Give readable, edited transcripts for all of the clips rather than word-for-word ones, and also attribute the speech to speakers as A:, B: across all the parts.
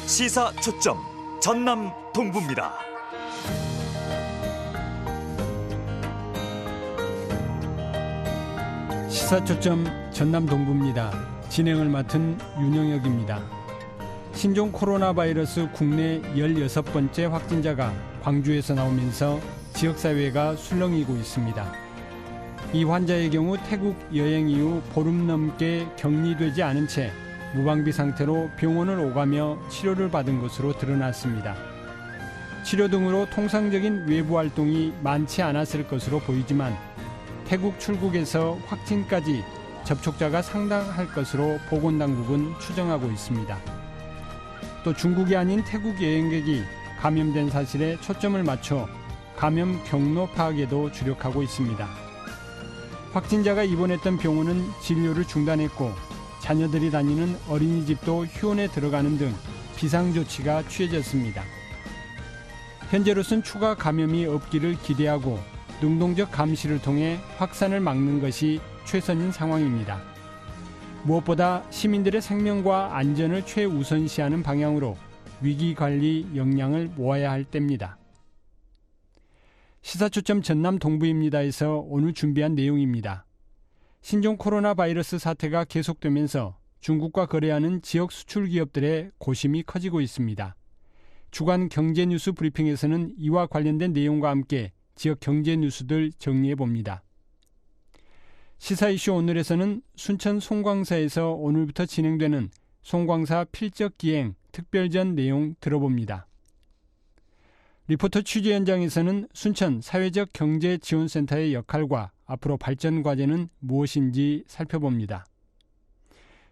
A: 시사 초점 전남 동부입니다.
B: 시사 초점 전남 동부입니다. 진행을 맡은 윤영혁입니다. 신종 코로나 바이러스 국내 16번째 확진자가 광주에서 나오면서 지역사회가 술렁이고 있습니다. 이 환자의 경우 태국 여행 이후 보름 넘게 격리되지 않은 채 무방비 상태로 병원을 오가며 치료를 받은 것으로 드러났습니다. 치료 등으로 통상적인 외부 활동이 많지 않았을 것으로 보이지만 태국 출국에서 확진까지 접촉자가 상당할 것으로 보건당국은 추정하고 있습니다. 또 중국이 아닌 태국 여행객이 감염된 사실에 초점을 맞춰 감염 경로 파악에도 주력하고 있습니다. 확진자가 입원했던 병원은 진료를 중단했고 자녀들이 다니는 어린이집도 휴원에 들어가는 등 비상조치가 취해졌습니다. 현재로선 추가 감염이 없기를 기대하고 능동적 감시를 통해 확산을 막는 것이 최선인 상황입니다. 무엇보다 시민들의 생명과 안전을 최우선시하는 방향으로 위기관리 역량을 모아야 할 때입니다. 시사초점 전남 동부입니다에서 오늘 준비한 내용입니다. 신종 코로나 바이러스 사태가 계속되면서 중국과 거래하는 지역 수출 기업들의 고심이 커지고 있습니다. 주간 경제 뉴스 브리핑에서는 이와 관련된 내용과 함께 지역 경제 뉴스들 정리해 봅니다. 시사 이슈 오늘에서는 순천 송광사에서 오늘부터 진행되는 송광사 필적 기행 특별전 내용 들어봅니다. 리포터 취재 현장에서는 순천 사회적 경제 지원센터의 역할과 앞으로 발전 과제는 무엇인지 살펴봅니다.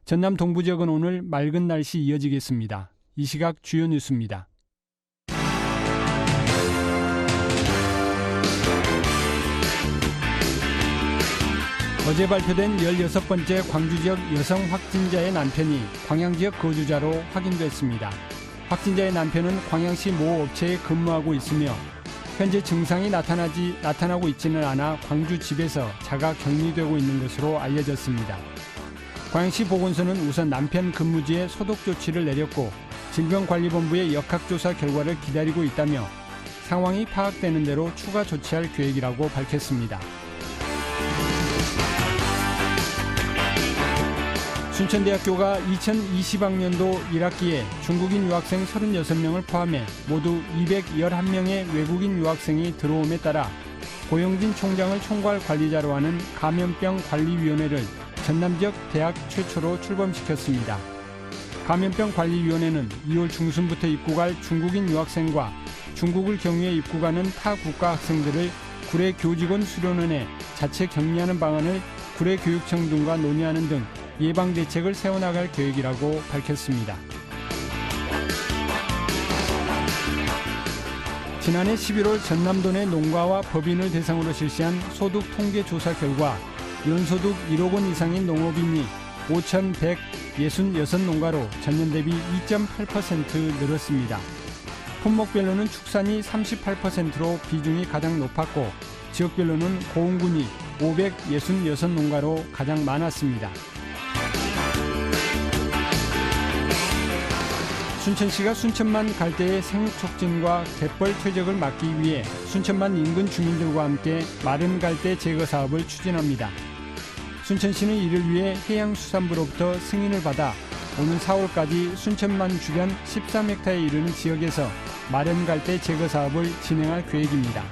B: 전남 동부 지역은 오늘 맑은 날씨 이어지겠습니다. 이 시각 주요 뉴스입니다. 어제 발표된 16번째 광주 지역 여성 확진자의 남편이 광양 지역 거주자로 확인됐습니다. 확진자의 남편은 광양시 모 업체에 근무하고 있으며 현재 증상이 나타나고 있지는 않아 광주 집에서 자가 격리되고 있는 것으로 알려졌습니다. 광양시 보건소는 우선 남편 근무지에 소독 조치를 내렸고 질병관리본부의 역학조사 결과를 기다리고 있다며 상황이 파악되는 대로 추가 조치할 계획이라고 밝혔습니다. 순천대학교가 2020학년도 1학기에 중국인 유학생 36명을 포함해 모두 211명의 외국인 유학생이 들어옴에 따라 고영진 총장을 총괄 관리자로 하는 감염병관리위원회를 전남 지역 대학 최초로 출범시켰습니다. 감염병관리위원회는 2월 중순부터 입국할 중국인 유학생과 중국을 경유해 입국하는 타 국가 학생들을 구례 교직원 수련원에 자체 격리하는 방안을 구례교육청 등과 논의하는 등 예방대책을 세워나갈 계획이라고 밝혔습니다. 지난해 11월 전남도 내 농가와 법인을 대상으로 실시한 소득 통계 조사 결과 연소득 1억 원 이상인 농업인이 5,166농가로 전년 대비 2.8% 늘었습니다. 품목별로는 축산이 38%로 비중이 가장 높았고 지역별로는 고흥군이 566농가로 가장 많았습니다. 순천시가 순천만 갈대의 생육촉진과 갯벌 퇴적을 막기 위해 순천만 인근 주민들과 함께 마른 갈대 제거 사업을 추진합니다. 순천시는 이를 위해 해양수산부로부터 승인을 받아 오는 4월까지 순천만 주변 13헥타에 이르는 지역에서 마른 갈대 제거 사업을 진행할 계획입니다.